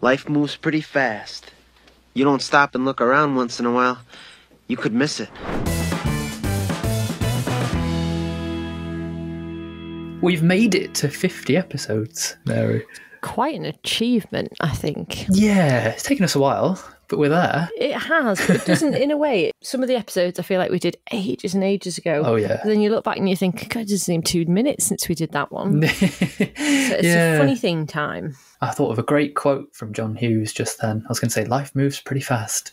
Life moves pretty fast. You don't stop and look around once in a while, you could miss it. We've made it to 50 episodes, Mary. Quite an achievement, I think. Yeah, it's taken us a while, but we're there. It has, but it doesn't, in a way, some of the episodes I feel like we did ages and ages ago. Oh, yeah. But then you look back and you think, God, it doesn't seem 2 minutes since we did that one. So it's a funny thing, time. I thought of a great quote from John Hughes just then. I was going to say, life moves pretty fast.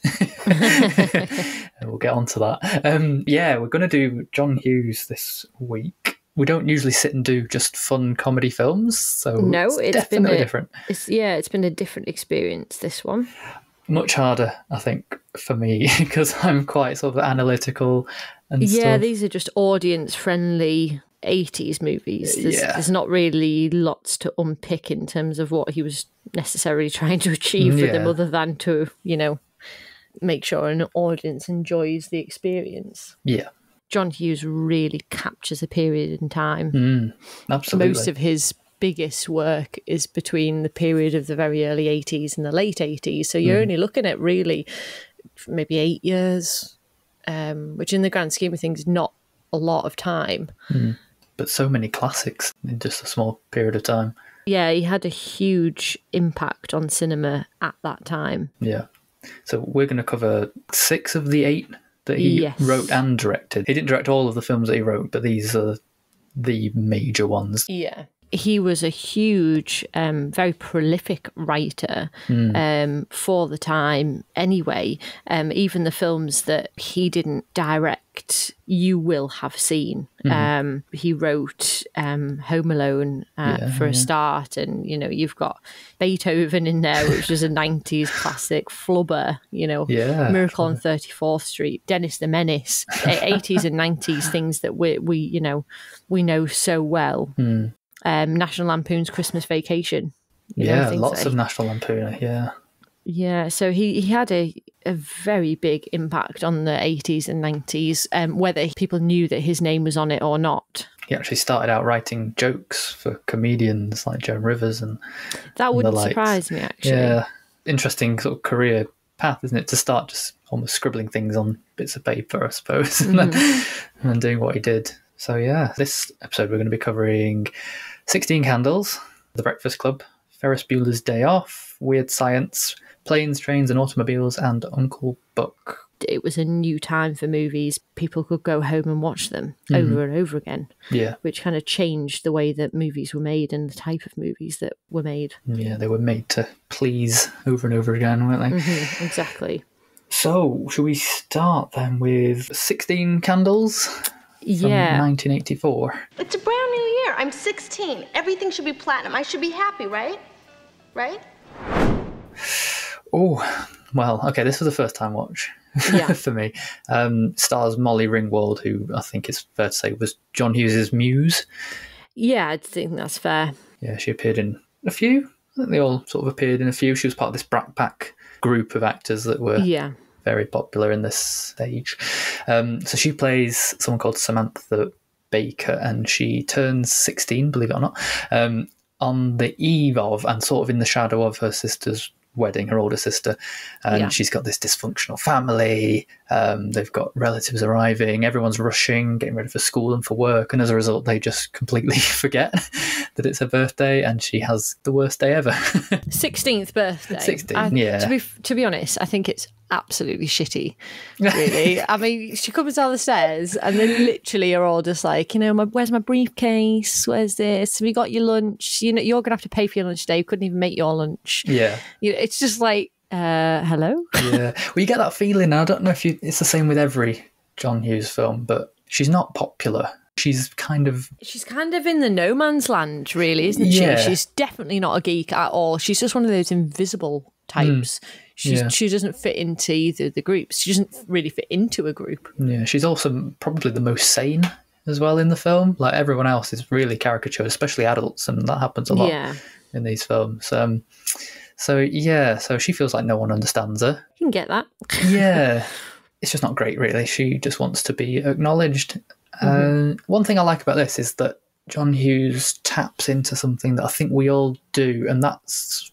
We'll get on to that. We're going to do John Hughes this week. We don't usually sit and do just fun comedy films, so it's definitely different. It's been a different experience, this one. Much harder, I think, for me, because I'm quite sort of analytical and stuff. Yeah, these are just audience-friendly 80s movies. There's not really lots to unpick in terms of what he was necessarily trying to achieve with them, other than to, make sure an audience enjoys the experience. Yeah. John Hughes really captures a period in time. Absolutely. Most of his biggest work is between the period of the very early 80s and the late 80s. So you're only looking at really maybe 8 years, which in the grand scheme of things, not a lot of time. But so many classics in just a small period of time. Yeah, he had a huge impact on cinema at that time. Yeah. So we're going to cover 6 of the 8 that he wrote and directed. He didn't direct all of the films that he wrote, but these are the major ones. Yeah. He was a huge, very prolific writer for the time anyway. Even the films that he didn't direct, you will have seen. He wrote Home Alone for a start, and, you've got Beethoven in there, which was a 90s classic, Flubber, Miracle on 34th Street, Dennis the Menace, 80s and 90s things that we know so well. National Lampoon's Christmas Vacation. Lots of National Lampoon, Yeah, so he had a very big impact on the 80s and 90s, whether people knew that his name was on it or not. He actually started out writing jokes for comedians like Joan Rivers and that wouldn't surprise me, actually. Yeah, interesting sort of career path, isn't it? To start just almost scribbling things on bits of paper, I suppose, and then doing what he did. So this episode we're going to be covering 16 Candles, The Breakfast Club, Ferris Bueller's Day Off, Weird Science, Planes, Trains and Automobiles, and Uncle Buck. It was a new time for movies. People could go home and watch them over and over again, which kind of changed the way that movies were made and the type of movies that were made. Yeah, they were made to please over and over again, weren't they? Exactly. So, should we start then with 16 Candles? From 1984. It's a brand new year. I'm 16. Everything should be platinum. I should be happy, right? Right? Oh, well, okay, this was a first-time watch for me. Stars Molly Ringwald, who I think it's fair to say was John Hughes' muse. Yeah, I think that's fair. Yeah, she appeared in a few. I think they all sort of appeared in a few. She was part of this Brat Pack group of actors that were very popular in this stage. So she plays someone called Samantha Baker, and she turns 16, believe it or not, on the eve of and sort of in the shadow of her sister's wedding, her older sister, and she's got this dysfunctional family. They've got relatives arriving, everyone's rushing, getting ready for school and for work, and as a result they just completely forget that it's her birthday, and she has the worst day ever. 16th birthday. 16, To be honest, I think it's absolutely shitty, really. I mean, she comes down the stairs and then literally are all just like, where's my briefcase? Where's this? Have you got your lunch? You're going to have to pay for your lunch today. You couldn't even make your lunch. Yeah. It's just like, hello? Yeah. Well, you get that feeling. I don't know if it's the same with every John Hughes film, but she's not popular. She's kind of in the no man's land, really, isn't she? She's definitely not a geek at all. She's just one of those invisible types. She doesn't fit into either of the groups. She doesn't really fit into a group. Yeah, she's also probably the most sane as well in the film. Like, everyone else is really caricatured, especially adults, and that happens a lot in these films. So she feels like no one understands her. You can get that. Yeah. It's just not great, really. She just wants to be acknowledged. One thing I like about this is that John Hughes taps into something that I think we all do, and that's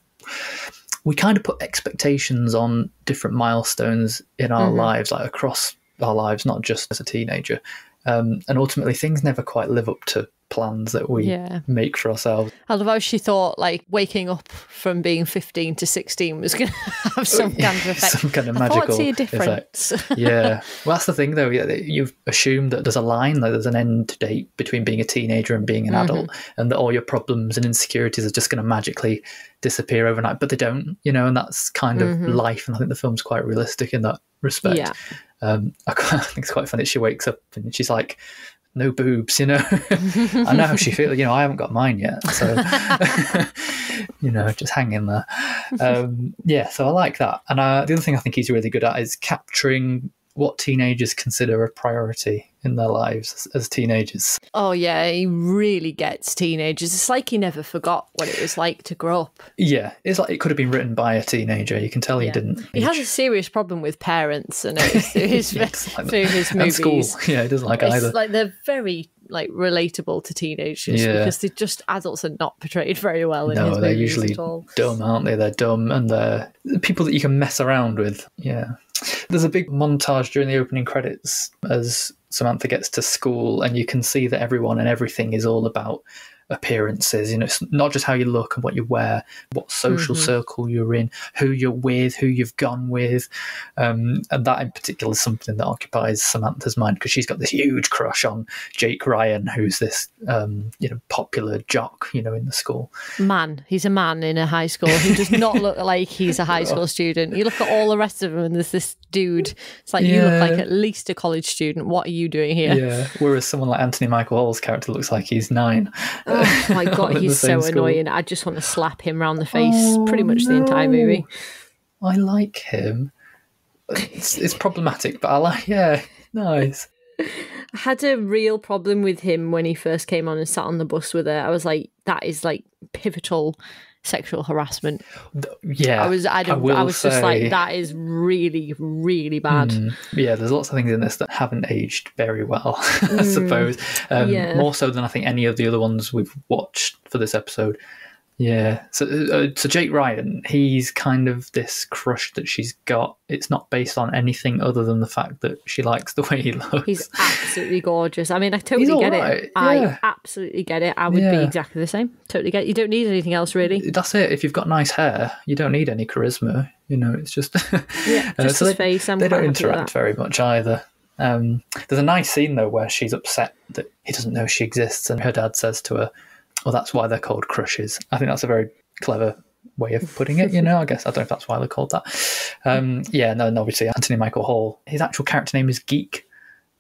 we kind of put expectations on different milestones in our lives, like across our lives, not just as a teenager. And ultimately, things never quite live up to plans that we make for ourselves. I love how she thought like waking up from being 15 to 16 was going to have some kind of effect. Some kind of magical difference. Yeah. Well, that's the thing though. You've assumed that there's a line, that there's an end date between being a teenager and being an adult, and that all your problems and insecurities are just going to magically disappear overnight, but they don't, and that's kind of life. And I think the film's quite realistic in that respect. Yeah. I think it's quite funny. She wakes up and she's like, no boobs, I know how she feels. I haven't got mine yet, so just hang in there. So I like that. And the other thing I think he's really good at is capturing what teenagers consider a priority in their lives as teenagers. Oh yeah, he really gets teenagers. It's like he never forgot what it was like to grow up. Yeah, it's like it could have been written by a teenager. You can tell he didn't. He has a serious problem with parents and through his movies. And school. Yeah, he doesn't like either. Like they're very relatable to teenagers because they're just adults are not portrayed very well in his movies. No, they're usually at all. Dumb, aren't they? They're dumb and they're people that you can mess around with. Yeah. There's a big montage during the opening credits as Samantha gets to school, and you can see that everyone and everything is all about appearances. It's not just how you look and what you wear, what social circle you're in, who you're with, who you've gone with, and that in particular is something that occupies Samantha's mind, because she's got this huge crush on Jake Ryan, who's this popular jock in the school. He's a man in a high school who does not look like he's a high school student. You look at all the rest of them and there's this dude. It's like, you look like at least a college student. What are you doing here? Yeah, whereas someone like Anthony Michael Hall's character looks like he's 9. Oh my God, he's so annoying. I just want to slap him around the face pretty much the entire movie. I like him. It's problematic, but I like, nice. I had a real problem with him when he first came on and sat on the bus with her. I was like, that is like pivotal sexual harassment. Yeah, I was just like, that is really, really bad. Yeah, there's lots of things in this that haven't aged very well, I suppose. More so than I think any of the other ones we've watched for this episode. Yeah, so Jake Ryan, he's kind of this crush that she's got. It's not based on anything other than the fact that she likes the way he looks. He's absolutely gorgeous. I mean, I totally get it. I absolutely get it. I would be exactly the same. Totally get it. You don't need anything else, really. That's it. If you've got nice hair, you don't need any charisma. It's just... just his face. They don't interact very much either. There's a nice scene, though, where she's upset that he doesn't know she exists, and her dad says to her, well, that's why they're called crushes. I think that's a very clever way of putting it, I guess. I don't know if that's why they're called that. And obviously Anthony Michael Hall, his actual character name is Geek.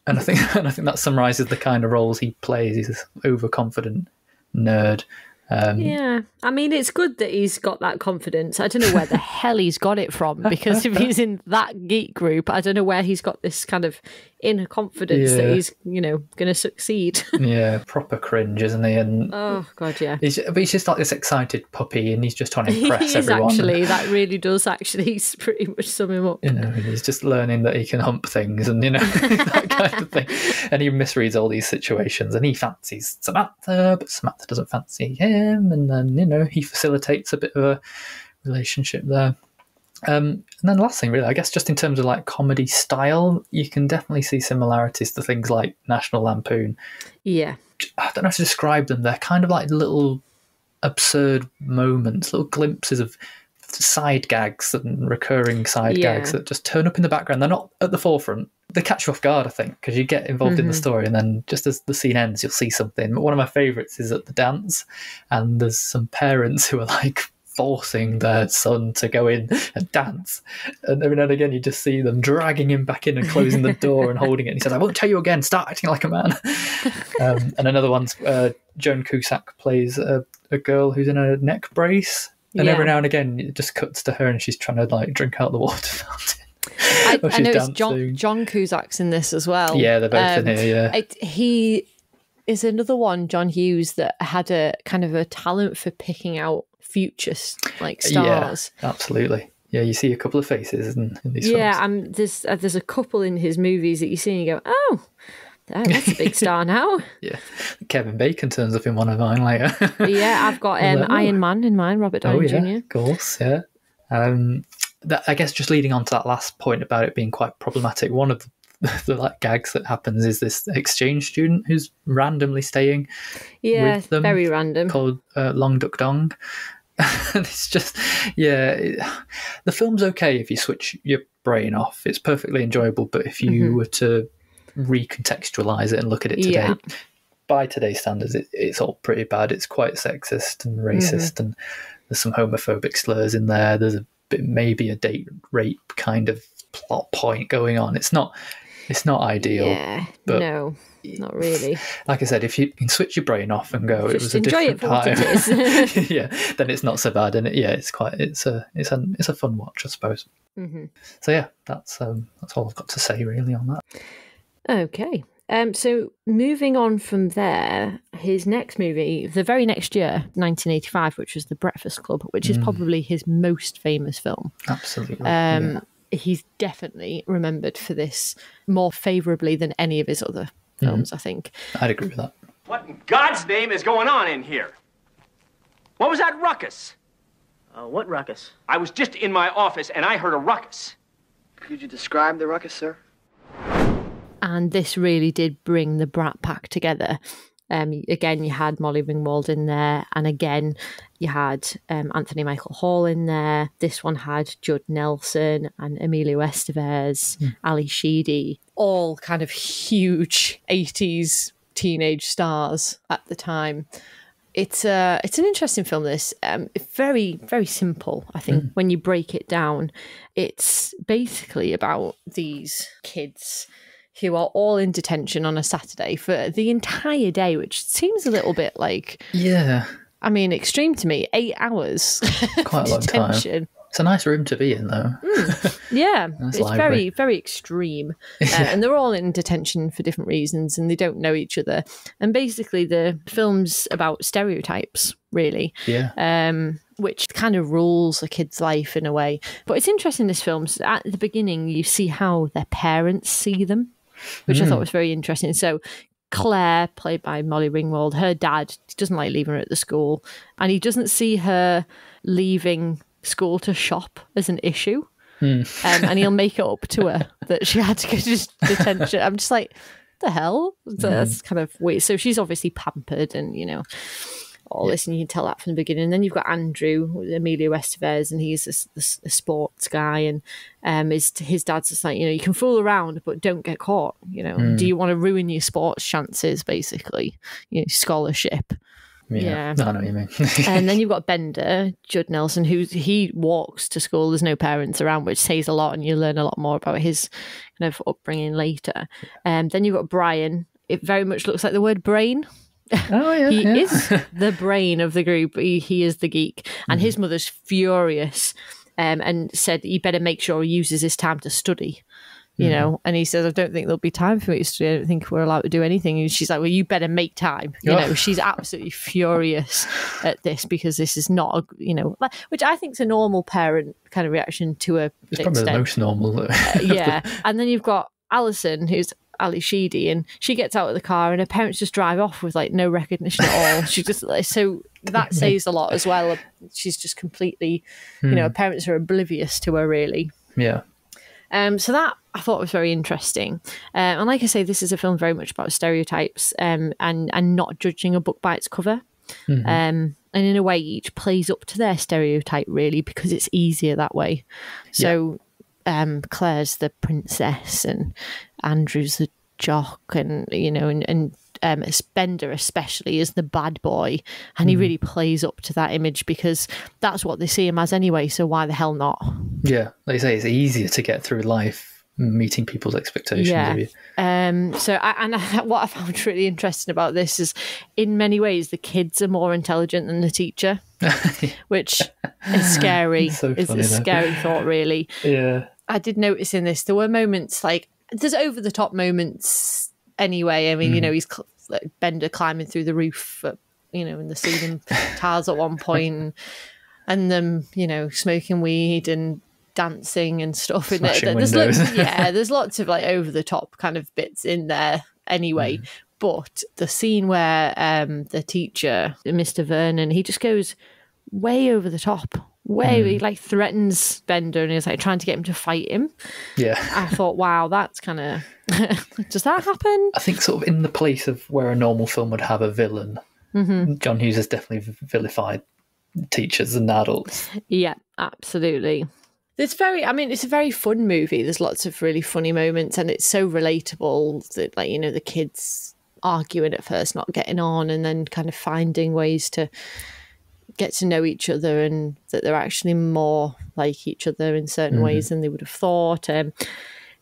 And I think that summarises the kind of roles he plays. He's this overconfident nerd. I mean, it's good that he's got that confidence. I don't know where the hell he's got it from, because if he's in that geek group, I don't know where he's got this kind of inner confidence that he's, going to succeed. Yeah, proper cringe, isn't he? And oh God, yeah. He's just like this excited puppy, and he's just trying to impress everyone. Actually, that really does actually pretty much sum him up. He's just learning that he can hump things, and that kind of thing. And he misreads all these situations, and he fancies Samantha, but Samantha doesn't fancy him, and then he facilitates a bit of a relationship there. And then the last thing, really, I guess, just in terms of like comedy style, you can definitely see similarities to things like National Lampoon. Yeah. I don't know how to describe them. They're kind of like little absurd moments, little glimpses of side gags and recurring side gags that just turn up in the background. They're not at the forefront. They catch you off guard, I think, because you get involved in the story, and then just as the scene ends, you'll see something. But one of my favourites is at the dance, and there's some parents who are like forcing their son to go in and dance, and every now and again you just see them dragging him back in and closing the door and holding it, and he says, I won't tell you again, start acting like a man. And another one's Joan Cusack plays a girl who's in a neck brace, and every now and again it just cuts to her and she's trying to like drink out the water fountain. I know it's John Cusack's in this as well. Yeah, they're both in here, he is another one, John Hughes, that had a kind of a talent for picking out future like stars. Yeah, absolutely. Yeah, you see a couple of faces in these films. Yeah, there's a couple in his movies that you see and you go, oh, that's a big star now. Yeah, Kevin Bacon turns up in one of mine later. Yeah, I've got Iron Man in mine, Robert Downey Jr. Of course, yeah. I guess just leading on to that last point about it being quite problematic, one of the like gags that happens is this exchange student who's randomly staying with them, very random, called Long Duk Dong. And it's just, the film's okay if you switch your brain off. It's perfectly enjoyable, but if you were to recontextualize it and look at it today, by today's standards, it's all pretty bad. It's quite sexist and racist, and there's some homophobic slurs in there. There's maybe a date rape kind of plot point going on. It's not ideal. Yeah, but no, not really. Like I said, if you can switch your brain off and go, just it was a enjoy different it for what time. it is. Yeah, then it's not so bad, and it's a fun watch, I suppose. So yeah, that's all I've got to say really on that. Okay. So moving on from there, his next movie, the very next year, 1985, which was The Breakfast Club, which is probably his most famous film. Absolutely. He's definitely remembered for this more favourably than any of his other films, I think. I'd agree with that. What in God's name is going on in here? What was that ruckus? What ruckus? I was just in my office and I heard a ruckus. Could you describe the ruckus, sir? And this really did bring the Brat Pack together. Again, you had Molly Ringwald in there, and again, you had Anthony Michael Hall in there. This one had Judd Nelson and Emilio Estevez, Ali Sheedy, all kind of huge 80s teenage stars at the time. It's an interesting film, this. Very, very simple, I think, when you break it down. It's basically about these kids who are all in detention on a Saturday for the entire day, which seems a little bit like... Yeah. I mean, extreme to me. 8 hours. Quite a long time. It's a nice room to be in, though. Yeah. Nice it's library. very, very extreme. And they're all in detention for different reasons, and they don't know each other. And basically, the film's about stereotypes, really. Yeah. Which kind of rules a kid's life in a way. But it's interesting, this film. So at the beginning, you see how their parents see them, which I thought was very interesting. So Claire, played by Molly Ringwald, her dad doesn't like leaving her at the school, and he doesn't see her leaving school to shop as an issue. And he'll make it up to her that she had to go to detention. I'm just like, the hell? So that's kind of weird. So she's obviously pampered and, all this, and you can tell that from the beginning. And then you've got Andrew, Emilio Estevez, and he's a sports guy, and his dad's just like, you can fool around, but don't get caught. Do you want to ruin your sports chances, basically? Scholarship. Yeah. I know what you mean. And then you've got Bender, Judd Nelson, he walks to school. There's no parents around, which says a lot, and you learn a lot more about his kind of upbringing later. Then you've got Brian. It very much looks like the word brain. Oh, yeah. He is the brain of the group. He is the geek. And his mother's furious and said he better make sure he uses his time to study. And he says, I don't think there'll be time for me to study. I don't think we're allowed to do anything. And she's like, well, you better make time. She's absolutely furious at this because this is not, which I think is a normal parent kind of reaction to a It's probably the most normal. Yeah. And then you've got Alison, who's Ali Sheedy, and she gets out of the car and her parents just drive off with like no recognition at all. She just so that says a lot as well. She's just completely, her parents are oblivious to her, really. Yeah. So that I thought was very interesting. And like I say, this is a film very much about stereotypes and not judging a book by its cover. And in a way, each plays up to their stereotype, really, because it's easier that way. So Claire's the princess and Andrew's the jock, and Bender especially is the bad boy, and he really plays up to that image because that's what they see him as anyway, so why the hell not? Yeah, like you say, it's easier to get through life meeting people's expectations of you. What I found really interesting about this is in many ways the kids are more intelligent than the teacher, which is scary. It's a scary thought, really. Yeah, I did notice in this there were moments like there's over the top moments anyway. I mean, he's like Bender climbing through the roof, in the ceiling tiles at one point, and them, smoking weed and dancing and stuff in there. There's lots of like over the top kind of bits in there anyway. But the scene where the teacher, Mr. Vernon, he just goes way over the top where he like threatens Bender and is like trying to get him to fight him. Yeah. I thought, wow, that's kind of... Does that happen? I think sort of in the place of where a normal film would have a villain, John Hughes has definitely vilified teachers and adults. Yeah, absolutely. It's a very fun movie. There's lots of really funny moments, and it's so relatable that, like, you know, the kids arguing at first, not getting on, and then kind of finding ways to get to know each other, and that they're actually more like each other in certain ways than they would have thought. And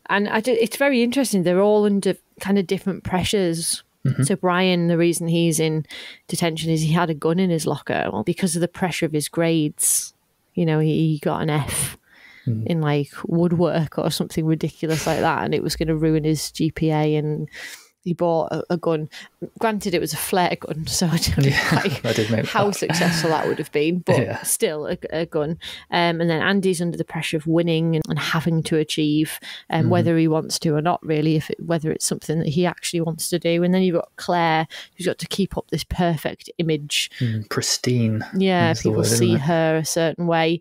it's very interesting. They're all under kind of different pressures. So Brian, the reason he's in detention is he had a gun in his locker. Well, because of the pressure of his grades, you know, he got an F in like woodwork or something ridiculous like that, and it was going to ruin his GPA, and he bought a gun. Granted, it was a flare gun, so I don't know how successful that would have been, but still a gun. And then Andy's under the pressure of winning and having to achieve, whether he wants to or not, really, whether it's something that he actually wants to do. And then you've got Claire, who's got to keep up this perfect image. Pristine. Yeah, people see her a certain way.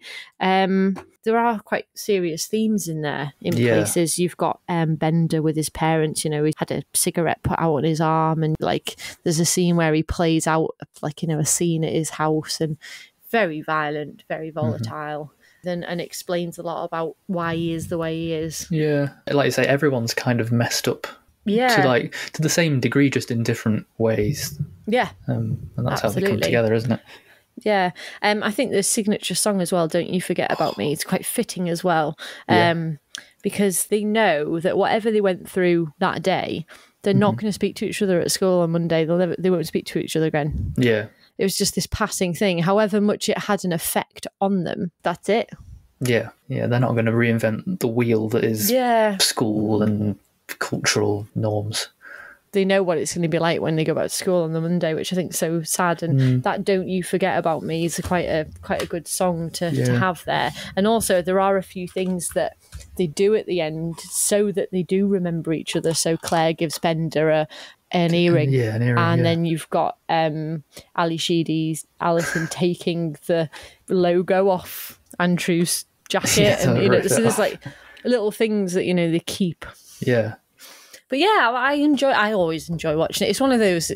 There are quite serious themes in there in places. You've got Bender with his parents, you know, he had a cigarette put out on his arm, and like there's a scene where he plays out like, you know, a scene at his house, and very violent, very volatile. And explains a lot about why he is the way he is. Yeah. Like you say, everyone's kind of messed up. Yeah. To the same degree, just in different ways. Yeah. And that's how they come together, isn't it? Yeah, I think the signature song as well, Don't You Forget About Me, it's quite fitting as well, because they know that whatever they went through that day, they're not going to speak to each other at school on Monday. They won't speak to each other again. Yeah. It was just this passing thing. However much it had an effect on them, that's it. Yeah, they're not going to reinvent the wheel that is school and cultural norms. They know what it's going to be like when they go back to school on the Monday, which I think is so sad. And that Don't You Forget About Me is quite a good song to have there. And also there are a few things that they do at the end so that they do remember each other. So Claire gives Bender an earring. Yeah, an earring. And then you've got Ali Sheedy's Alison taking the logo off Andrew's jacket. And, you know, so there's like little things that, you know, they keep. Yeah. But yeah, I always enjoy watching it. It's one of those,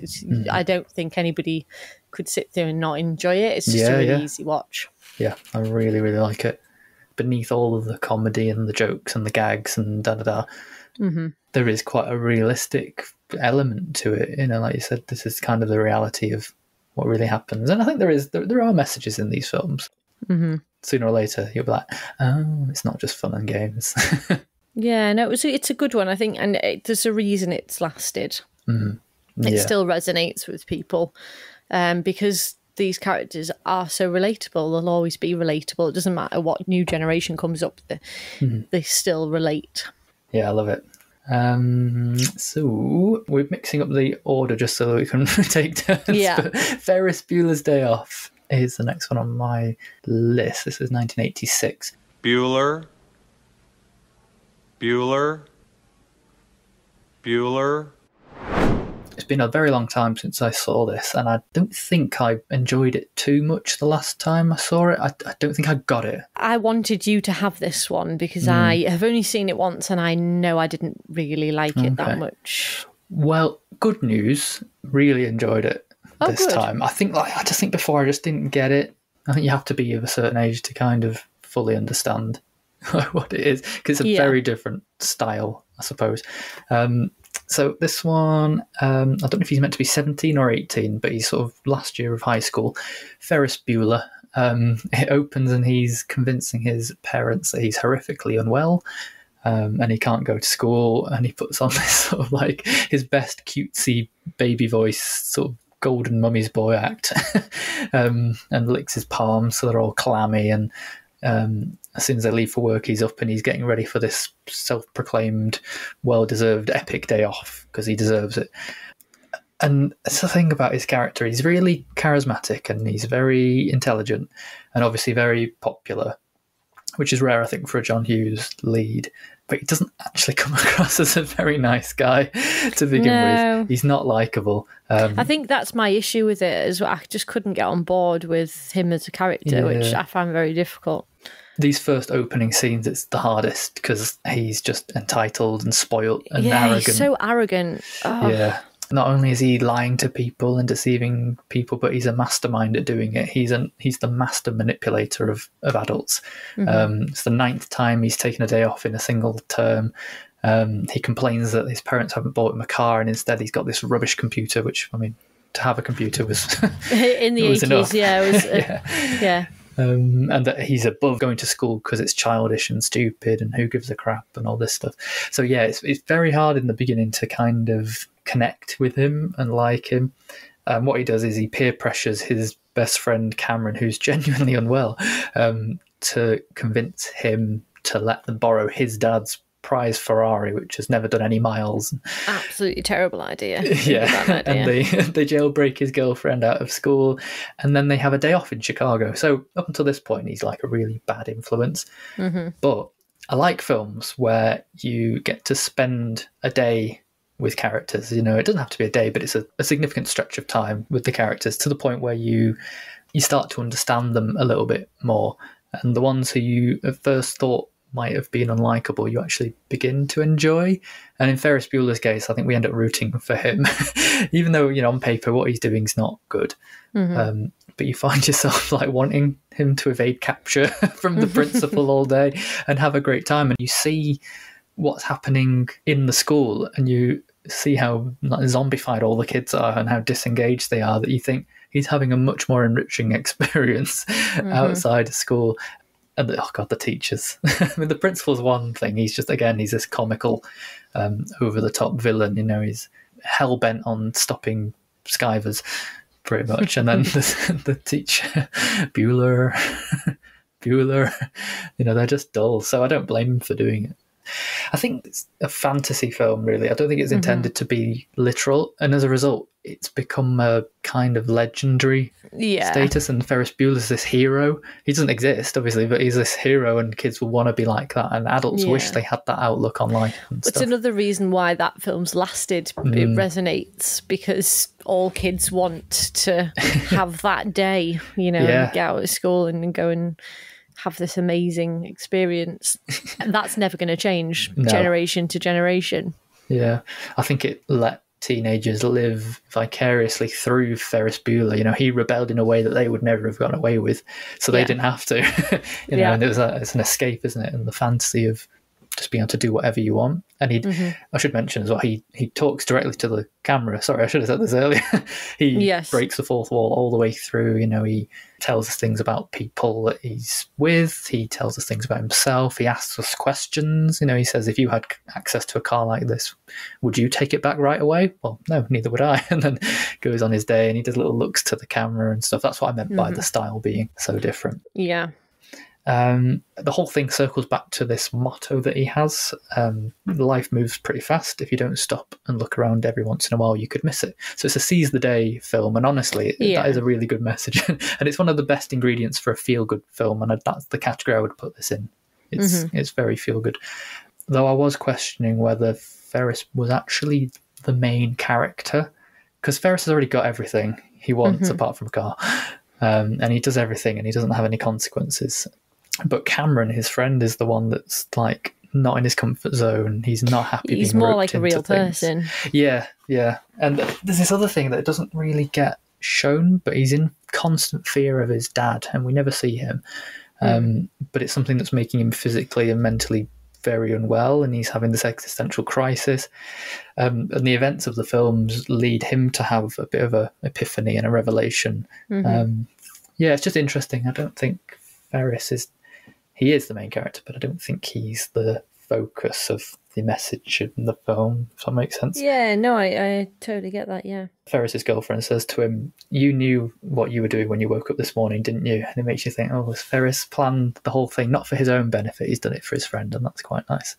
I don't think anybody could sit there and not enjoy it. It's just a really easy watch. Yeah, I really, really like it. Beneath all of the comedy and the jokes and the gags and there is quite a realistic element to it. You know, like you said, this is kind of the reality of what really happens. And I think there are messages in these films. Sooner or later, you'll be like, oh, it's not just fun and games. Yeah, no, it's a good one, I think, and there's a reason it's lasted. It still resonates with people because these characters are so relatable. They'll always be relatable. It doesn't matter what new generation comes up, they still relate. Yeah, I love it. So we're mixing up the order just so that we can take turns. Yeah. But Ferris Bueller's Day Off is the next one on my list. This is 1986. Bueller. It's been a very long time since I saw this, and I don't think I enjoyed it too much the last time I saw it. I don't think I got it. I wanted you to have this one because I have only seen it once, and I know I didn't really like it that much. Well, good news. Really enjoyed it this time. I just think before I just didn't get it. I think you have to be of a certain age to kind of fully understand what it is, because it's a very different style, I suppose. So this one, I don't know if he's meant to be 17 or 18, but he's sort of last year of high school. Ferris Bueller. It opens and he's convincing his parents that he's horrifically unwell, and he can't go to school, and he puts on this sort of like his best cutesy baby voice, sort of golden mummy's boy act, and licks his palms so they're all clammy, and as soon as they leave for work, he's up and he's getting ready for this self-proclaimed, well-deserved epic day off because he deserves it. And it's the thing about his character. He's really charismatic and he's very intelligent and obviously very popular, which is rare, I think, for a John Hughes lead. but he doesn't actually come across as a very nice guy to begin with. He's not likeable. I think that's my issue with it, is I just couldn't get on board with him as a character, which I find very difficult. These first opening scenes, it's the hardest because he's just entitled and spoilt and arrogant. He's so arrogant. Oh. Yeah. Not only is he lying to people and deceiving people, but he's a mastermind at doing it. He's the master manipulator of adults. It's the 9th time he's taken a day off in a single term. He complains that his parents haven't bought him a car, and instead he's got this rubbish computer, which, I mean, to have a computer was in the 80s, enough. It was, yeah. And that he's above going to school because it's childish and stupid and who gives a crap and all this stuff. So yeah, it's very hard in the beginning to kind of connect with him and like him. What he does is he peer pressures his best friend Cameron, who's genuinely unwell, to convince him to let them borrow his dad's prize Ferrari, which has never done any miles. Absolutely terrible idea. Yeah, and they jailbreak his girlfriend out of school, and then they have a day off in Chicago. So up until this point, he's like a really bad influence. But I like films where you get to spend a day with characters. You know, it doesn't have to be a day, but it's a significant stretch of time with the characters to the point where you start to understand them a little bit more. And the ones who you at first thought might have been unlikable, you actually begin to enjoy. And in Ferris Bueller's case, I think we end up rooting for him, even though, you know, on paper what he's doing is not good. But you find yourself like wanting him to evade capture from the principal all day and have a great time. And you see what's happening in the school, and you see how zombified all the kids are and how disengaged they are, that you think he's having a much more enriching experience outside of school. And oh god, the teachers. I mean, the principal's one thing. He's just, again, he's this comical, over-the-top villain. You know, he's hell-bent on stopping skivers, pretty much. And then the teacher, Bueller, you know, they're just dull. So I don't blame him for doing it. I think it's a fantasy film, really. I don't think it's intended to be literal. And as a result, it's become a kind of legendary status. And Ferris Bueller's this hero. He doesn't exist, obviously, but he's this hero, and kids will want to be like that. And adults wish they had that outlook on life and stuff. It's another reason why that film's lasted. It resonates because all kids want to have that day, you know, and get out of school and go and have this amazing experience. And that's never going to change generation to generation. Yeah, I think it let teenagers live vicariously through Ferris Bueller. You know, he rebelled in a way that they would never have gotten away with, so they didn't have to. You know, and it's an escape, isn't it? And the fantasy of just being able to do whatever you want. And I should mention as well, he talks directly to the camera. Sorry, I should have said this earlier. He breaks the fourth wall all the way through. You know, he tells us things about people that he's with. He tells us things about himself. He asks us questions. You know, he says, if you had access to a car like this, would you take it back right away? Well, no, neither would I. And then goes on his day, and he does little looks to the camera and stuff. That's what I meant by the style being so different. Yeah. The whole thing circles back to this motto that he has. Life moves pretty fast. If you don't stop and look around every once in a while, you could miss it. So it's a seize the day film, and honestly, that is a really good message. And it's one of the best ingredients for a feel-good film, and that's the category I would put this in. It's very feel-good. Though I was questioning whether Ferris was actually the main character, because Ferris has already got everything he wants apart from a car. And he does everything, and he doesn't have any consequences. But Cameron, his friend, is the one that's like not in his comfort zone. He's not happy. He's more like a real person. Yeah. And there's this other thing that doesn't really get shown, but he's in constant fear of his dad, and we never see him. But it's something that's making him physically and mentally very unwell, and he's having this existential crisis. And the events of the films lead him to have a bit of a epiphany and a revelation. It's just interesting. I don't think Ferris is the main character, but I don't think he's the focus of the message in the film, if that makes sense. Yeah, no, I totally get that, yeah. Ferris's girlfriend says to him, you knew what you were doing when you woke up this morning, didn't you? And it makes you think, oh, has Ferris planned the whole thing, not for his own benefit, he's done it for his friend, and that's quite nice,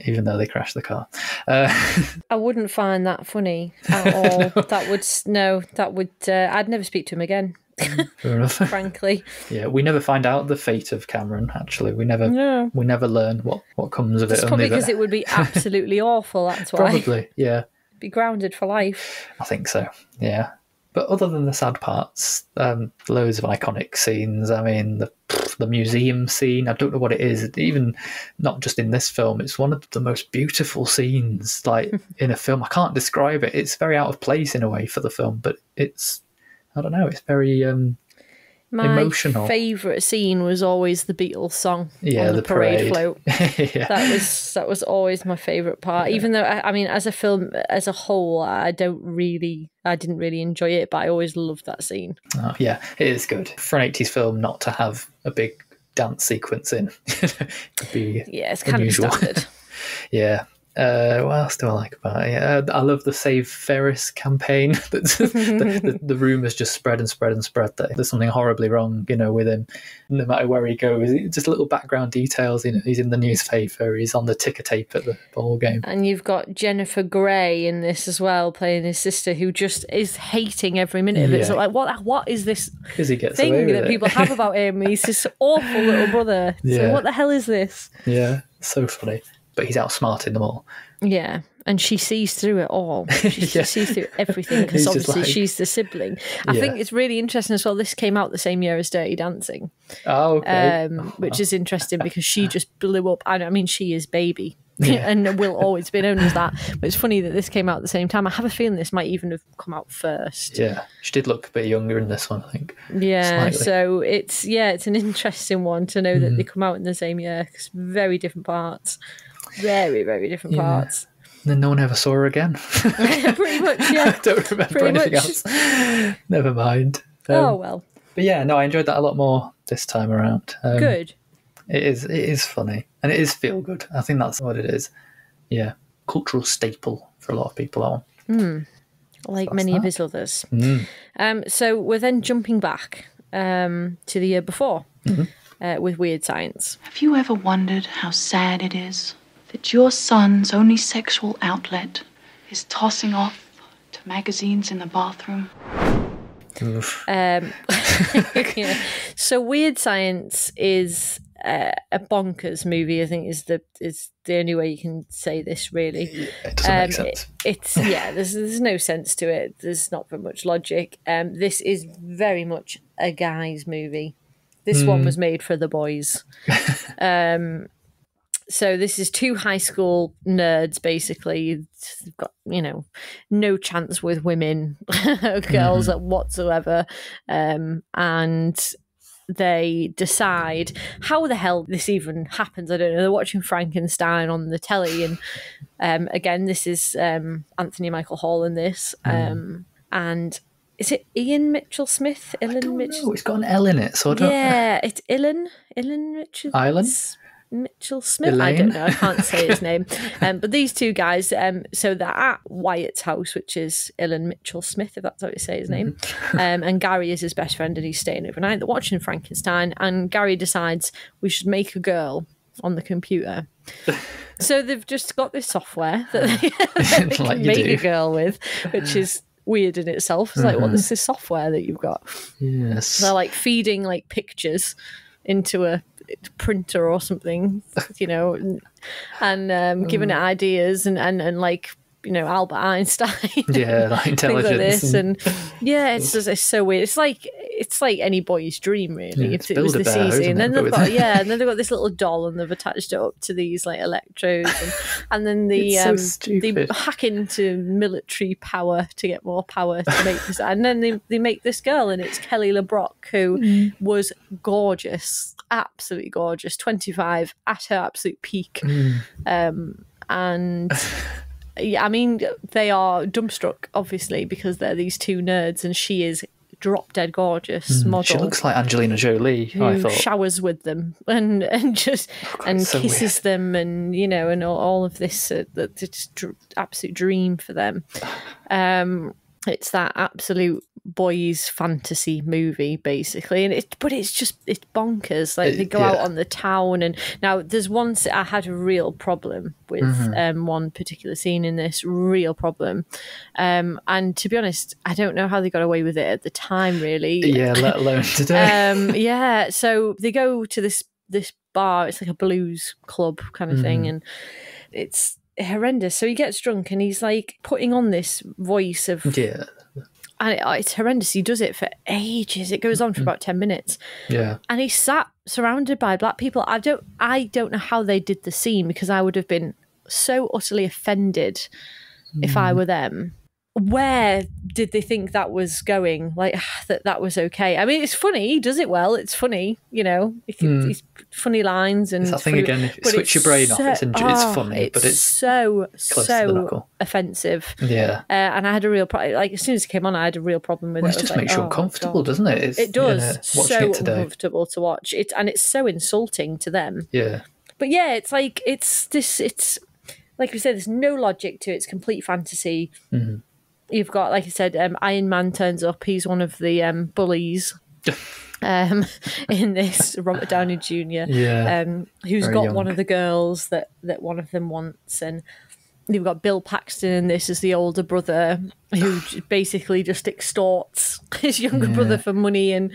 even though they crashed the car. I wouldn't find that funny at all. That would, I'd never speak to him again. Fair enough. Frankly. Yeah, we never find out the fate of Cameron, actually. We never learn what comes of it. It's probably because it would be absolutely awful, that's why. Probably, yeah. Be grounded for life. I think so, yeah. But other than the sad parts, loads of iconic scenes. I mean, the museum scene, I don't know what it is. Even not just in this film, it's one of the most beautiful scenes, like, in a film. I can't describe it. It's very out of place in a way for the film, but it's, I don't know, it's very emotional. My favourite scene was always the Beatles song on the parade float. Yeah. That was always my favourite part. Yeah. Even though, I mean, as a film as a whole, I didn't really enjoy it, but I always loved that scene. Oh, yeah, it is good for an 80s film not to have a big dance sequence in. Could be it's kind unusual. of standard. Yeah. What else do I like about it? I love the Save Ferris campaign. The rumours just spread and spread and spread that there's something horribly wrong, with him. No matter where he goes, just little background details. He's in the newspaper. He's on the ticker tape at the ball game. And you've got Jennifer Grey in this as well, playing his sister, who just is hating every minute of it. It's like, what is this thing that people have about him? He's this awful little brother. So what the hell is this? Yeah, so funny. But he's outsmarting them all. Yeah, and she sees through it all. She sees through everything because obviously she's the sibling. I think it's really interesting as well. This came out the same year as Dirty Dancing. Oh, okay. Which is interesting because she just blew up. I mean, she is baby. And will always be known as that. But it's funny that this came out at the same time. I have a feeling this might even have come out first. Yeah, she did look a bit younger in this one, I think. Yeah, slightly. So it's an interesting one to know that they come out in the same year. Cause very different parts. Very, very different parts. And then no one ever saw her again. Pretty much, yeah. I don't remember anything else. Never mind. Oh, well. But yeah, no, I enjoyed that a lot more this time around. Good. It is funny. And it is feel good. I think that's what it is. Yeah. Cultural staple for a lot of people, that one. Like many of his others. So we're then jumping back to the year before with Weird Science. Have you ever wondered how sad it is that your son's only sexual outlet is tossing off to magazines in the bathroom? So Weird Science is a bonkers movie, I think is the only way you can say this, really. It doesn't make sense. It's there's no sense to it. There's not very much logic. This is very much a guy's movie. This one was made for the boys. So this is two high school nerds, basically. They've got, no chance with women, girls whatsoever. And they decide how the hell this even happens. I don't know. They're watching Frankenstein on the telly. And again, this is Anthony Michael Hall in this. And is it Ian Mitchell Smith? Mitchell? It's got an L in it, so I don't know. Yeah, it's Ilan Mitchell. Mitchell Smith. Elaine? I don't know. I can't say his name. But these two guys, so they're at Wyatt's house, which is Ilan Mitchell Smith, if that's how you say his name. And Gary is his best friend, and he's staying overnight. They're watching Frankenstein, and Gary decides we should make a girl on the computer. So they've just got this software that they can make a girl with, which is weird in itself. It's like, what is this software that you've got? Yes. So they're like feeding pictures into a printer or something, and giving it ideas and Albert Einstein, like intelligence, things like this, and it's so weird. It's like any boy's dream, really. If it was this easy, and then they've got this little doll, and they've attached it up to these electrodes, and then they hack into military power to get more power to make this, and then they make this girl, and it's Kelly LeBrock, who was gorgeous, absolutely gorgeous, 25 at her absolute peak, and. Yeah, I mean, they are dumbstruck, obviously, because they're these two nerds, and she is drop dead gorgeous model. She looks like Angelina Jolie. I thought showers with them and kisses them, and and all of this. That's just absolute dream for them. It's that absolute boys' fantasy movie, basically, and it's bonkers. Like they go out on the town, and now there's one. I had a real problem with one particular scene in this. Real problem, and to be honest, I don't know how they got away with it at the time. Really, yeah, let alone today. So they go to this bar. It's like a blues club kind of thing, and it's horrendous. So he gets drunk and he's like putting on this voice of and it's horrendous. He does it for ages. It goes on for about 10 minutes. Yeah. And he's sat surrounded by black people. I don't know how they did the scene, because I would have been so utterly offended if I were them. Where did they think that was going? Like, that was okay. I mean, it's funny. He does it well. It's funny, you know. He's funny lines and it's that thing again. If you switch your brain off, it's funny, but it's so offensive. Yeah. And I had a real problem. Like, as soon as it came on, I had a real problem with it. It just makes you uncomfortable, doesn't it? It does. So uncomfortable to watch it, and it's so insulting to them. Yeah. But yeah, it's like it's like we said. There's no logic to it. It's complete fantasy. Mm-hmm. You've got, like I said, Iron Man turns up. He's one of the bullies in this, Robert Downey Jr., who's got one of the girls that one of them wants. And you've got Bill Paxton in this as the older brother, who basically just extorts his younger brother for money. And,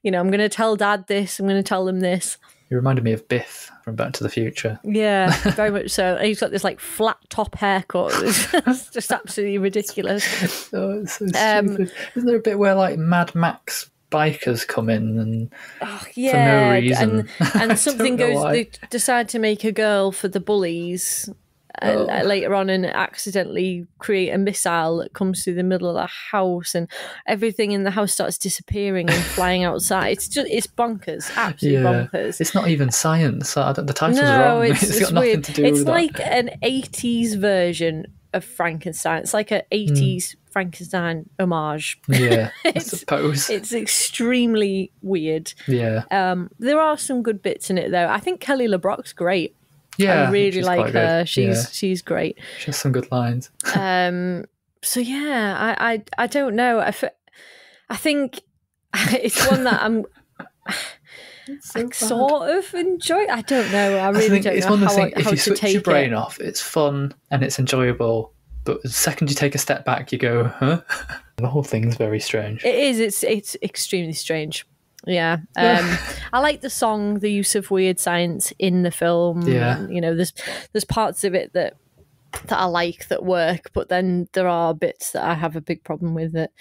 you know, I'm going to tell Dad this, I'm going to tell them this. He reminded me of Biff from Back to the Future. Yeah, very much so. And he's got this like flat top haircut. It's just absolutely ridiculous. Oh, it's so stupid. Isn't there a bit where like Mad Max bikers come in and for no reason? And something goes. They decide to make a girl for the bullies. Later on, and accidentally create a missile that comes through the middle of the house, and everything in the house starts disappearing and flying outside. It's bonkers, absolutely bonkers. It's not even science. The title's wrong. It's got nothing to do with that. It's like an 80s version of Frankenstein. It's like an 80s Frankenstein homage. Yeah, I suppose. It's extremely weird. Yeah. There are some good bits in it, though. I think Kelly LeBrock's great. Yeah, I really like her. Good. She's great. She has some good lines. So yeah, I don't know. I think it's one that I sort of enjoy. I don't know. I really don't know how if you switch your brain it. off, it's fun and it's enjoyable. But the second you take a step back, you go, huh? The whole thing's very strange. It is. It's extremely strange. Yeah. I like the song, the use of weird science in the film. Yeah. You know, there's parts of it that I like that work, but then there are bits that I have a big problem with that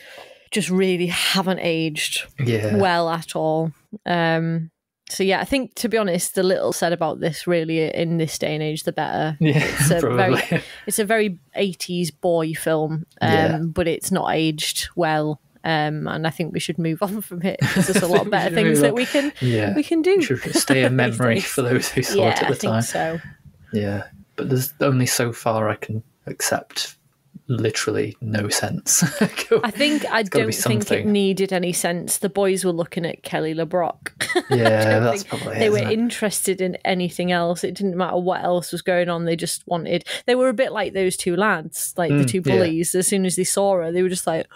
just really haven't aged well at all. So yeah, I think, to be honest, the little said about this really in this day and age, the better. Yeah, it's a very 80s boy film, but it's not aged well. And I think we should move on from it, because there's a lot better things that we can do. It should stay a memory for those who saw it at the time. I think so. Yeah, but there's only so far I can accept literally no sense. I don't think it needed any sense. The boys were looking at Kelly LeBrock. Yeah, that's probably it. They were interested in anything else. It didn't matter what else was going on. They were a bit like those two lads, like the two bullies. As soon as they saw her, they were just like,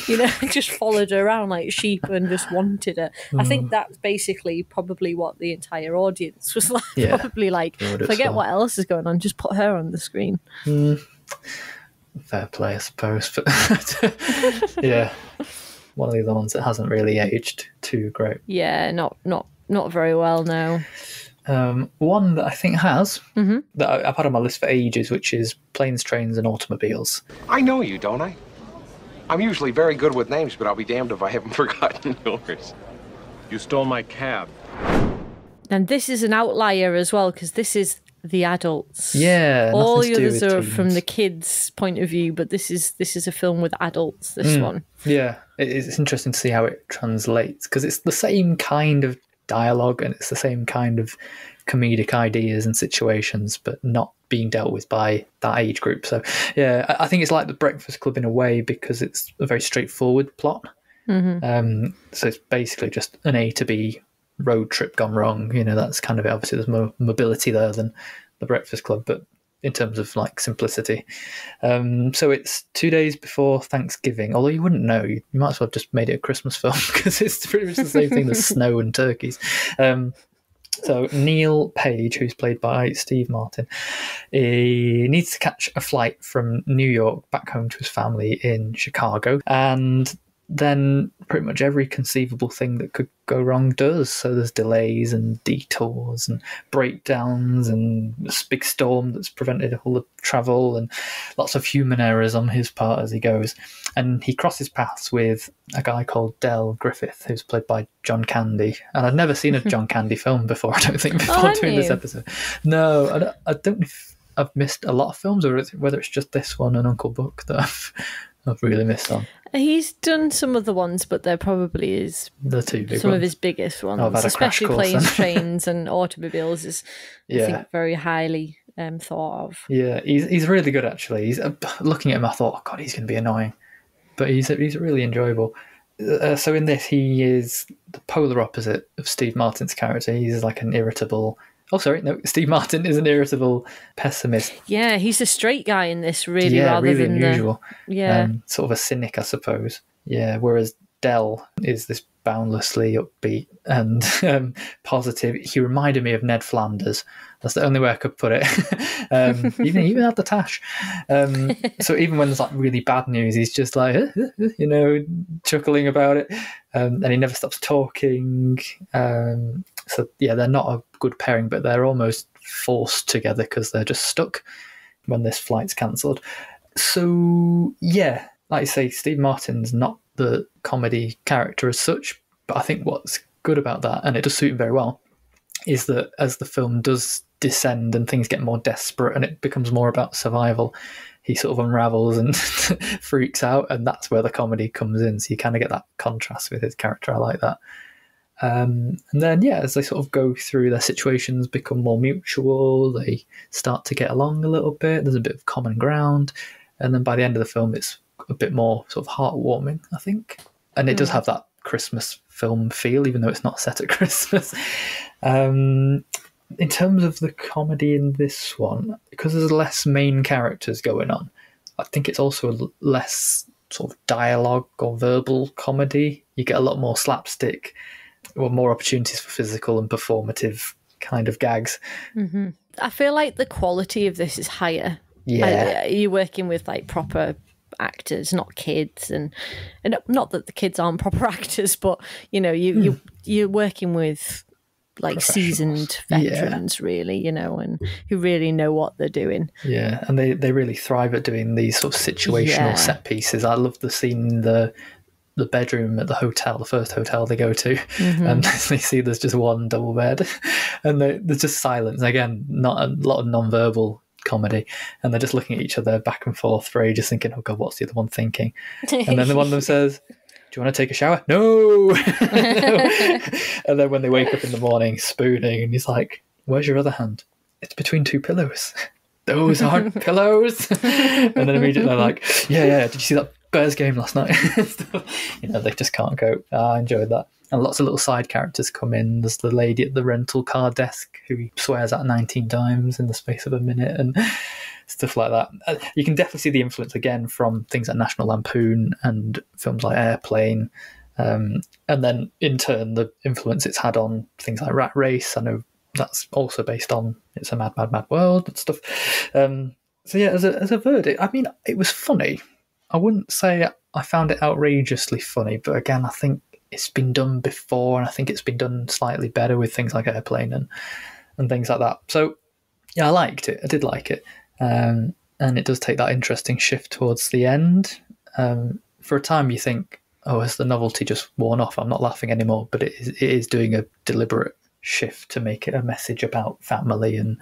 you know, just followed her around like sheep and just wanted her. I think that's basically probably what the entire audience was like. Yeah, probably like, forget what else is going on, just put her on the screen. Fair play, I suppose, but yeah, one of the other ones that hasn't really aged too great. Yeah, not very well, no. One that I think has, that I've had on my list for ages, which is Planes, Trains and Automobiles. I know you, don't I? I'm usually very good with names, but I'll be damned if I haven't forgotten yours. You stole my cab. And this is an outlier as well, because this is the adults. Yeah, all the others are teens. from the kids' point of view, but this is a film with adults. This one, yeah, it's interesting to see how it translates, because it's the same kind of dialogue and it's the same kind of comedic ideas and situations, but not being dealt with by that age group. So yeah, I think it's like The Breakfast Club in a way, because it's a very straightforward plot. So it's basically just an A to B road trip gone wrong. You know, that's kind of it. Obviously there's more mobility there than The Breakfast Club, but in terms of like simplicity. So it's 2 days before Thanksgiving, although you wouldn't know. You might as well have just made it a Christmas film because it's pretty much the same thing as snow and turkeys. So Neil Page, who's played by Steve Martin, he needs to catch a flight from New York back home to his family in Chicago, and then pretty much every conceivable thing that could go wrong does. So there's delays and detours and breakdowns and this big storm that's prevented all the travel and lots of human errors on his part as he goes. And he crosses paths with a guy called Del Griffith, who's played by John Candy. And I'd never seen a John Candy film before, I don't think, before doing this episode. No, I don't know if I've missed a lot of films or whether it's just this one and Uncle Buck that I've really missed on. He's done some of the ones, but there probably is the two big some ones. of his biggest ones, especially Planes, Trains and Automobiles is, I think, very highly thought of. Yeah, he's really good, actually. He's looking at him, I thought, oh God, he's going to be annoying. But he's really enjoyable. So in this, he is the polar opposite of Steve Martin's character. He's like an irritable... Oh, sorry, no, Steve Martin is an irritable pessimist. Yeah, he's a straight guy in this, really, rather really than unusual. Yeah. Sort of a cynic, I suppose. Yeah, whereas Del is this boundlessly upbeat and positive. He reminded me of Ned Flanders. That's the only way I could put it. Even had the tash. So even when there's like really bad news, he's just like, chuckling about it. And he never stops talking. So yeah, they're not a good pairing, but they're almost forced together because they're just stuck when this flight's cancelled. So yeah, like I say, Steve Martin's not the comedy character as such, but I think what's good about that, and it does suit him very well, is that as the film does descend and things get more desperate and it becomes more about survival, he sort of unravels and freaks out, and that's where the comedy comes in. So you kind of get that contrast with his character. I like that. And then, yeah, as they sort of go through, their situations become more mutual. They start to get along a little bit. There's a bit of common ground. And then by the end of the film, it's a bit more sort of heartwarming, I think. And it does have that Christmas film feel, even though it's not set at Christmas. In terms of the comedy in this one, because there's less main characters going on, I think it's also less sort of dialogue or verbal comedy. You get a lot more slapstick, or more opportunities for physical and performative kind of gags. Mm-hmm. I feel like the quality of this is higher. Yeah. Like, you're working with like proper actors, not kids, and not that the kids aren't proper actors, but you're working with like seasoned veterans, really, and who really know what they're doing. Yeah, and they really thrive at doing these sort of situational set pieces. I love the scene in the bedroom at the hotel, the first hotel they go to, and they see there's just one double bed, and there's just silence. Again, not a lot of non-verbal comedy, and they're just looking at each other back and forth for ages, thinking, oh God, what's the other one thinking? And then the one of them says, do you want to take a shower? No! No. And then when they wake up in the morning, spooning, and he's like, where's your other hand? It's between two pillows. Those aren't pillows. And then immediately they're like, yeah, did you see that Bears game last night? They just can't cope. I enjoyed that. And lots of little side characters come in. There's the lady at the rental car desk who he swears at 19 times in the space of a minute and stuff like that. You can definitely see the influence again from things like National Lampoon and films like Airplane. And then in turn, the influence it's had on things like Rat Race. I know that's also based on It's a Mad, Mad, Mad World and stuff. So yeah, as a verdict, I mean, it was funny. I wouldn't say I found it outrageously funny, but again, I think it's been done before, and I think it's been done slightly better with things like Airplane and things like that. So yeah, I liked it. I did like it. And it does take that interesting shift towards the end. For a time you think, oh, has the novelty just worn off? I'm not laughing anymore, but it is doing a deliberate shift to make it a message about family and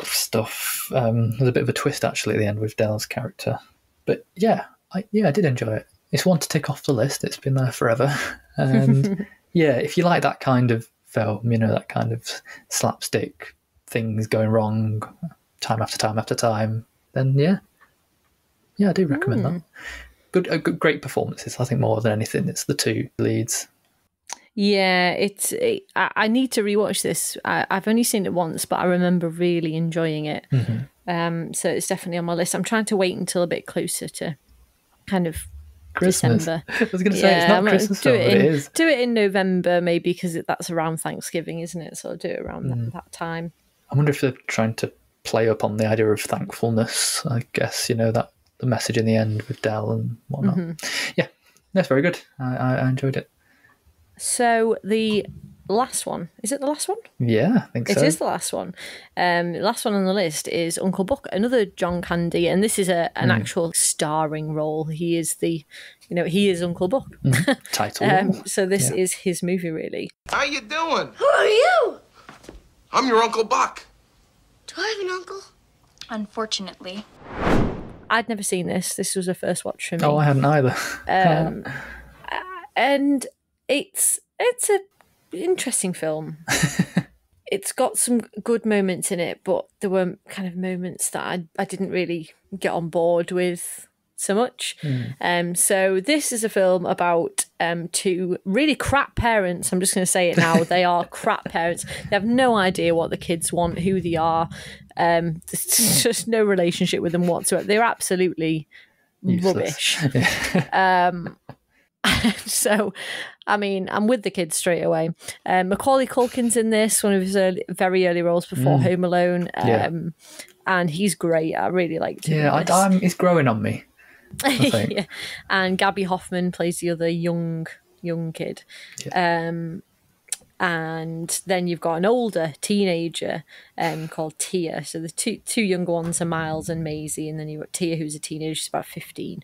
stuff. There's a bit of a twist actually at the end with Del's character. But yeah, I did enjoy it. It's one to tick off the list. It's been there forever. And yeah, if you like that kind of film, that kind of slapstick, things going wrong time after time after time, then yeah, I do recommend that. Good, great performances. I think more than anything, it's the two leads. Yeah, I need to rewatch this. I've only seen it once, but I remember really enjoying it. So it's definitely on my list. I'm trying to wait until a bit closer to kind of Christmas. December. I was going to say, it's not Christmas film, but it is. Do it in November, maybe, because that's around Thanksgiving, isn't it? So I'll do it around that time. I wonder if they're trying to play up on the idea of thankfulness, I guess, that the message in the end with Dell and whatnot. Yeah, that's very good. I enjoyed it. So the last one, is it the last one? Yeah, I think so. It is the last one. The last one on the list is Uncle Buck, another John Candy, and this is an actual starring role. He is he is Uncle Buck. Title. So this is his movie, really. How you doing? Who are you? I'm your Uncle Buck. Do I have an uncle? Unfortunately. I'd never seen this. This was a first watch for me. Oh, I hadn't either. And it's a interesting film. It's got some good moments in it, but there were kind of moments that I didn't really get on board with so much. So this is a film about two really crap parents. I'm just going to say it now. They are crap parents. They have no idea what the kids want, who they are. There's just no relationship with them whatsoever. They're absolutely useless. Rubbish. So, I mean, I'm with the kids straight away. Macaulay Culkin's in this, one of his very early roles before Home Alone. And he's great. I really liked him. Yeah, he's growing on me. Yeah. And Gabby Hoffman plays the other young kid. And then you've got an older teenager called Tia. So the two younger ones are Miles and Maisie, and then you've got Tia, who's a teenager. She's about 15.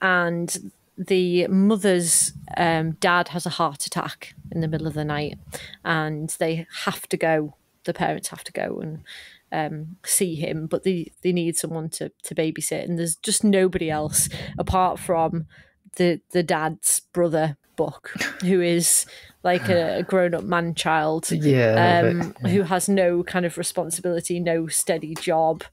And the mother's dad has a heart attack in the middle of the night, and they have to go. The parents have to go and see him, but they need someone to babysit, and there's just nobody else apart from the dad's brother Buck, who is like a grown-up man-child, who has no kind of responsibility, no steady job,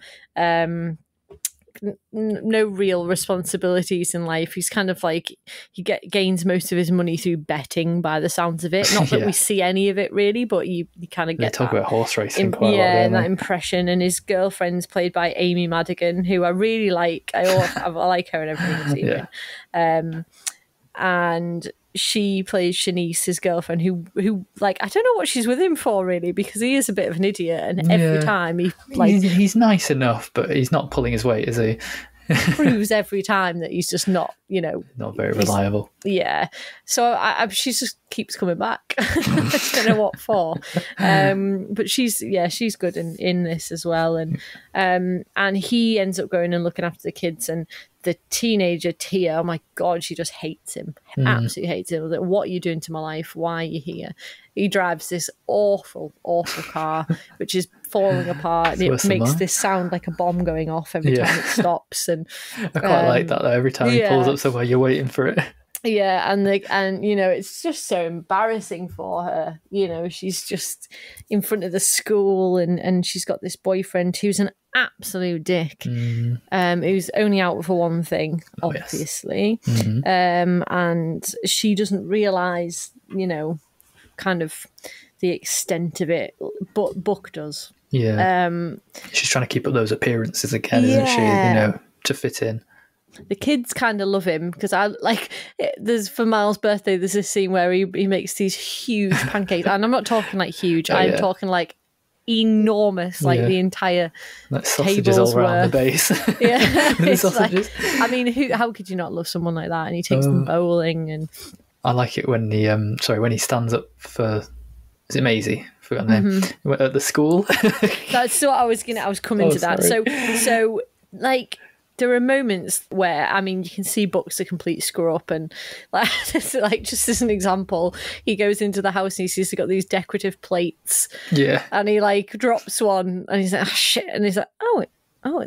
no real responsibilities in life. He's kind of like, he gains most of his money through betting by the sounds of it. Not that we see any of it really, but you kind of get they talk about horse racing quite a lot. Yeah, that impression. And his girlfriend's played by Amy Madigan, who I really like. I like her and everything I've seen her. And she plays Shanice, his girlfriend, who like, I don't know what she's with him for really, because he is a bit of an idiot, and every time he's nice enough, but he's not pulling his weight, is he? Proves every time that he's just not, not very reliable. Yeah, so she just keeps coming back. I don't know what for, but she's good in this as well, and he ends up going and looking after the kids, and the teenager Tia, oh my God, she just hates him, absolutely hates him. Like, what are you doing to my life? Why are you here? He drives this awful car, which is falling apart, and it makes this sound like a bomb going off every time it stops. And I quite like that though. Every time he pulls up somewhere, you're waiting for it. Yeah, and it's just so embarrassing for her. She's just in front of the school, and she's got this boyfriend who's an absolute dick, who's only out for one thing, obviously. And she doesn't realise, kind of the extent of it, but Buck does. Yeah. She's trying to keep up those appearances again, isn't she? To fit in. The kids kind of love him because there's, for Miles' birthday, there's a scene where he makes these huge pancakes, and I'm not talking like huge, I'm talking like enormous, like the entire like sausages all around the base. Yeah, it's sausages. Like, I mean, how could you not love someone like that? And he takes them bowling, and I like it when when he stands up for, is it Maisie? I forgot her name. At the school. That's what I was coming to that. So like, there are moments where, I mean, you can see Buck's a complete screw up, and like just as an example, he goes into the house and he sees he's got these decorative plates. Yeah. And he like drops one, and he's like, oh shit, and he's like, oh, it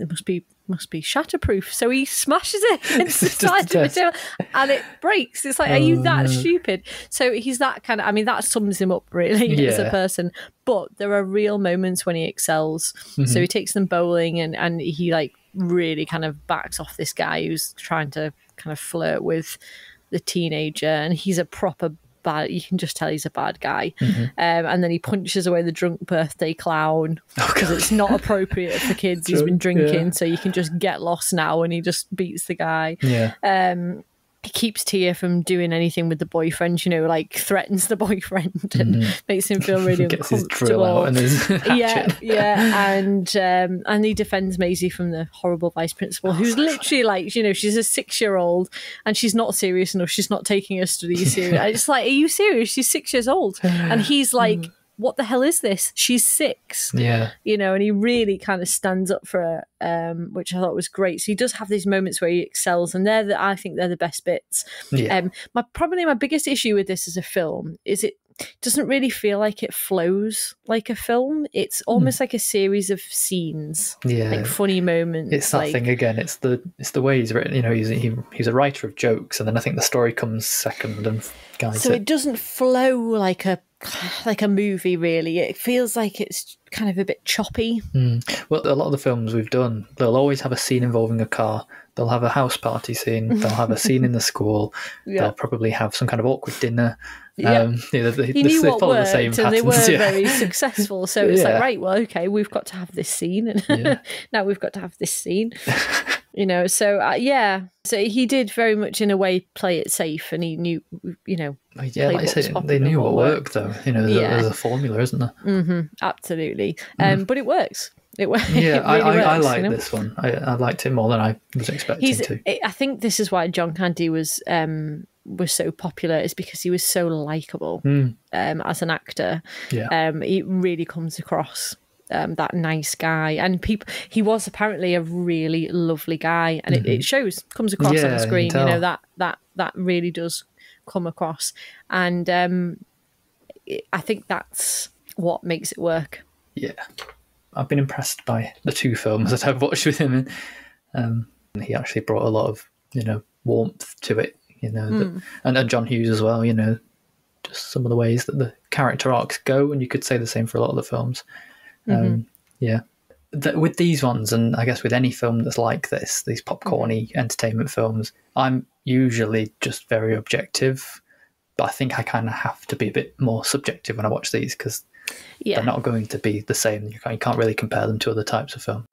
must be shatterproof. So he smashes it into the side of the table, and it breaks. It's like, are you that stupid? So he's that kind of, I mean, that sums him up really as a person. But there are real moments when he excels. So he takes them bowling, and he like really kind of backs off this guy who's trying to kind of flirt with the teenager, and he's a proper bad. You can just tell he's a bad guy. And then he punches away the drunk birthday clown because it's not appropriate for kids. He's been drinking, so you can just get lost now, and he just beats the guy. He keeps Tia from doing anything with the boyfriend, you know, like threatens the boyfriend and makes him feel really Gets uncomfortable. his drill out and his and he defends Maisie from the horrible vice principal, who's literally like, you know, she's a 6-year-old and she's not serious enough. She's not taking her studies serious. It's like, are you serious? She's 6 years old, and he's like, what the hell is this? She's 6. You know, and he really kind of stands up for her, which I thought was great. So he does have these moments where he excels, and I think they're the best bits. My biggest issue with this as a film is it doesn't really feel like it flows like a film. It's almost like a series of scenes, like funny moments. It's that thing again. It's the way he's written. You know, he's a writer of jokes, and then I think the story comes second and guides so it doesn't flow like a movie, really. It feels like it's kind of a bit choppy. Well, a lot of the films we've done, they'll always have a scene involving a car. They'll have a house party scene. They'll have a scene in the school. They'll probably have some kind of awkward dinner. He knew what follow worked, the same and patterns. they were very successful. So it's like, right, well, okay, we've got to have this scene, and now we've got to have this scene. You know, so so he did very much in a way play it safe, and he knew, you know, like I said, they knew what worked though. You know, there's a formula, isn't there? Absolutely. But it works. It works. Yeah, it really I works, like you know? this one. I liked it more than I was expecting to. I think this is why John Candy was so popular, is because he was so likable as an actor. He really comes across that nice guy, and he was apparently a really lovely guy, and it comes across on the screen. You know, that really does come across, and I think that's what makes it work. I've been impressed by the 2 films that I've watched with him, and he actually brought a lot of, you know, warmth to it, you know, and John Hughes as well, you know, just some of the ways that the character arcs go, and you could say the same for a lot of the films. With these ones, and I guess with any film that's like this, these popcorny entertainment films, I'm usually just very objective, but I think I kind of have to be a bit more subjective when I watch these, because they're not going to be the same. You can't really compare them to other types of film.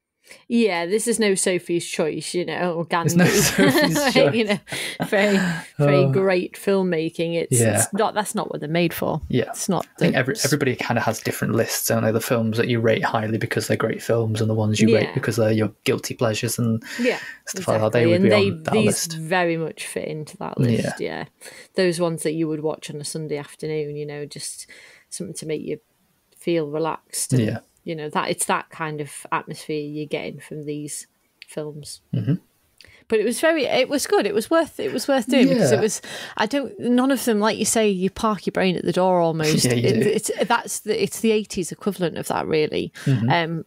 Yeah, this is no Sophie's Choice, you know, or Gandhi. It's no Sophie's Choice. You know, very great filmmaking. That's not what they're made for. It's not. I think everybody kind of has different lists, don't they? The films that you rate highly because they're great films, and the ones you rate because they're your guilty pleasures and stuff like that. They would be on that list. These very much fit into that list. Yeah, those ones that you would watch on a Sunday afternoon. You know, just something to make you feel relaxed. And, you know, that it's that kind of atmosphere you're getting from these films. But it was good. It was worth doing because it was. None of them, like you say, you park your brain at the door almost. It's the 80s equivalent of that, really.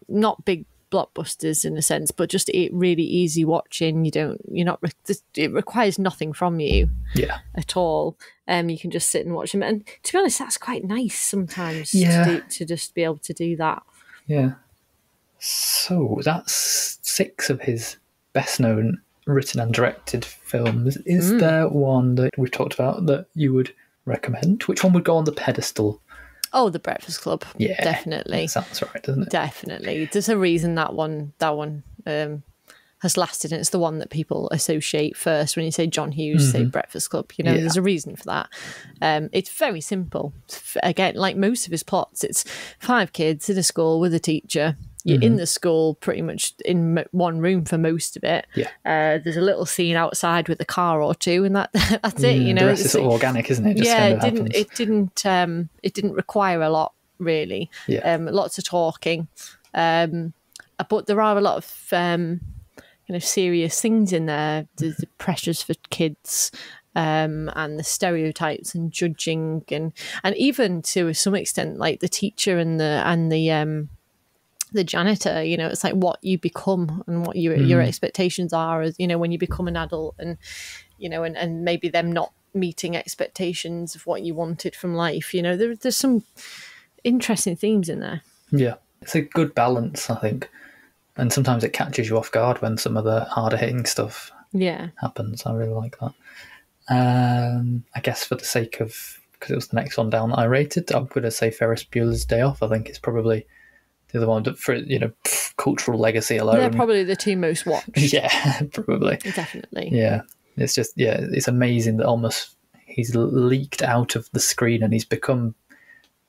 Not big blockbusters in a sense, but just really easy watching. It requires nothing from you at all. You can just sit and watch them, and to be honest, that's quite nice sometimes to just be able to do that. So that's 6 of his best known written and directed films. Is there one that we've talked about that you would recommend? Which one would go on the pedestal? Oh, The Breakfast Club. Yeah, definitely. That sounds right, doesn't it? Definitely. There's a reason that one has lasted, and it's the one that people associate first when you say John Hughes, say Breakfast Club. You know, there's a reason for that. It's very simple. Again, like most of his plots, it's 5 kids in a school with a teacher. You're in the school pretty much in one room for most of it. There's a little scene outside with a car or 2, and that's it. You know, the rest is sort of organic, isn't it? It didn't require a lot, really. Lots of talking, but there are a lot of kind of serious things in there. The pressures for kids. And the stereotypes and judging, and even to some extent, like the teacher and the janitor, you know, it's like what you become and what your expectations are, as you know, when you become an adult, and you know, and maybe them not meeting expectations of what you wanted from life. You know, there's some interesting themes in there. Yeah, it's a good balance, I think, and sometimes it catches you off guard when some of the harder hitting stuff happens. I really like that. I guess for the sake of because it was the next one down that I rated. I'm going to say Ferris Bueller's Day Off. I think it's probably the other one for, cultural legacy alone. They're probably the two most watched. Yeah, probably. Definitely. Yeah. It's just, it's amazing that almost he's leaked out of the screen and he's become,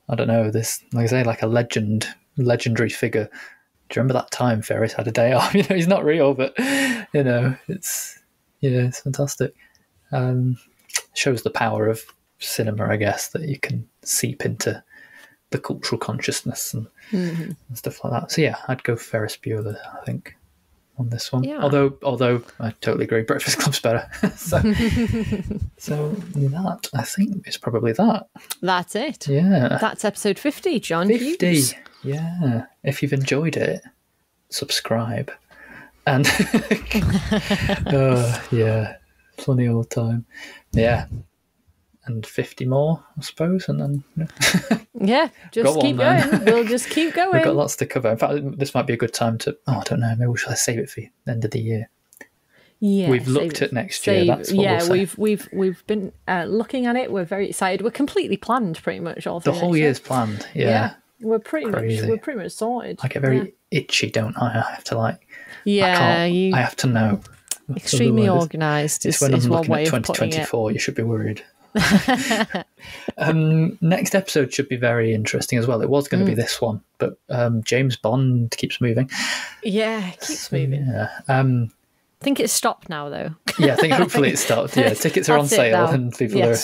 I don't know, this, like I say, like a legendary figure. Do you remember that time Ferris had a day off? He's not real, but, it's fantastic. Shows the power of cinema, I guess, that you can seep into the cultural consciousness and stuff like that. So yeah, I'd go Ferris Bueller, I think, on this one. Yeah. Although I totally agree, Breakfast Club's better. so that, I think, is probably that. That's it. Yeah. That's episode 50, John Hughes. Yeah. If you've enjoyed it, subscribe. And funny old time. Yeah. And 50 more, I suppose, and then just keep going. We'll just keep going. We've got lots to cover. In fact, this might be a good time to. I don't know. Maybe we should save it for the end of the year. Yeah, we've looked at next year. That's what we'll say. we've been looking at it. We're very excited. We're completely planned, pretty much all. The whole year's planned. Yeah, we're pretty much sorted. I get very itchy, don't I? I have to I have to know. Extremely organised is when I'm one looking way at of putting it. 2024. You should be worried. Next episode should be very interesting as well. It was going to be this one, but James Bond keeps moving. Yeah, it keeps moving. Yeah. I think it's stopped now, though. Yeah, I think hopefully it's stopped. Yeah, tickets are on sale and people are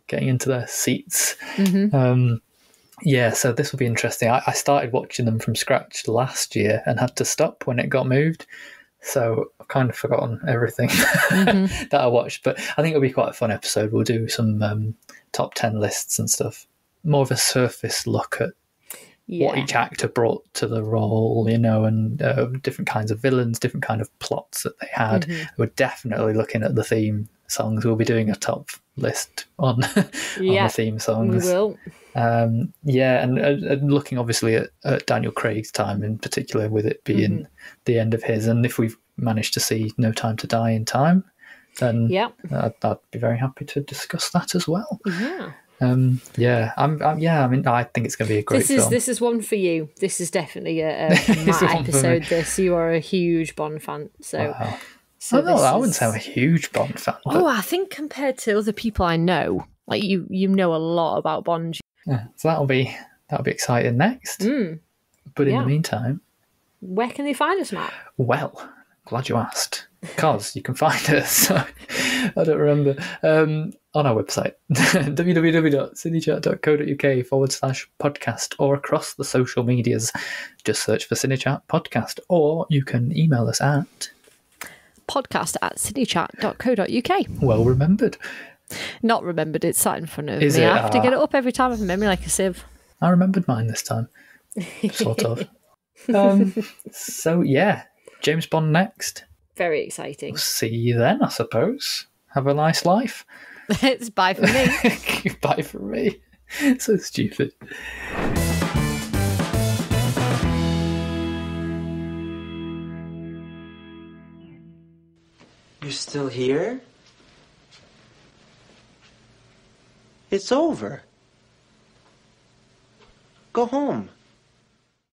getting into their seats. So this will be interesting. I started watching them from scratch last year and had to stop when it got moved. So I've kind of forgotten everything that I watched, but I think it'll be quite a fun episode. We'll do some top 10 lists and stuff. More of a surface look at what each actor brought to the role, and different kinds of villains, different kind of plots that they had. We're definitely looking at the theme songs. We'll be doing a top list on the theme songs. We will. And looking obviously at Daniel Craig's time in particular, with it being the end of his, and if we've managed to see No Time to Die in time, then I'd be very happy to discuss that as well. I think it's going to be a great film. This is one for you. This is definitely a Matt episode. You are a huge Bond fan, so. Wow. So I wouldn't say I'm a huge Bond fan. But... I think compared to other people I know, like you know a lot about Bond. Yeah, so that'll be exciting next. But in the meantime, where can they find us, Matt? Well, glad you asked, because you can find us. I don't remember on our website www.cinechat.co.uk/podcast, or across the social medias. Just search for Cinechat Podcast, or you can email us at podcast@cinechat.co.uk. Well remembered. Not remembered, it's sat in front of me. I have to get it up every time from memory like a sieve. I remembered mine this time. Sort of. So yeah, James Bond next. Very exciting. We'll see you then, I suppose. Have a nice life. It's bye for me. Bye for me. So stupid. You're still here? It's over. Go home.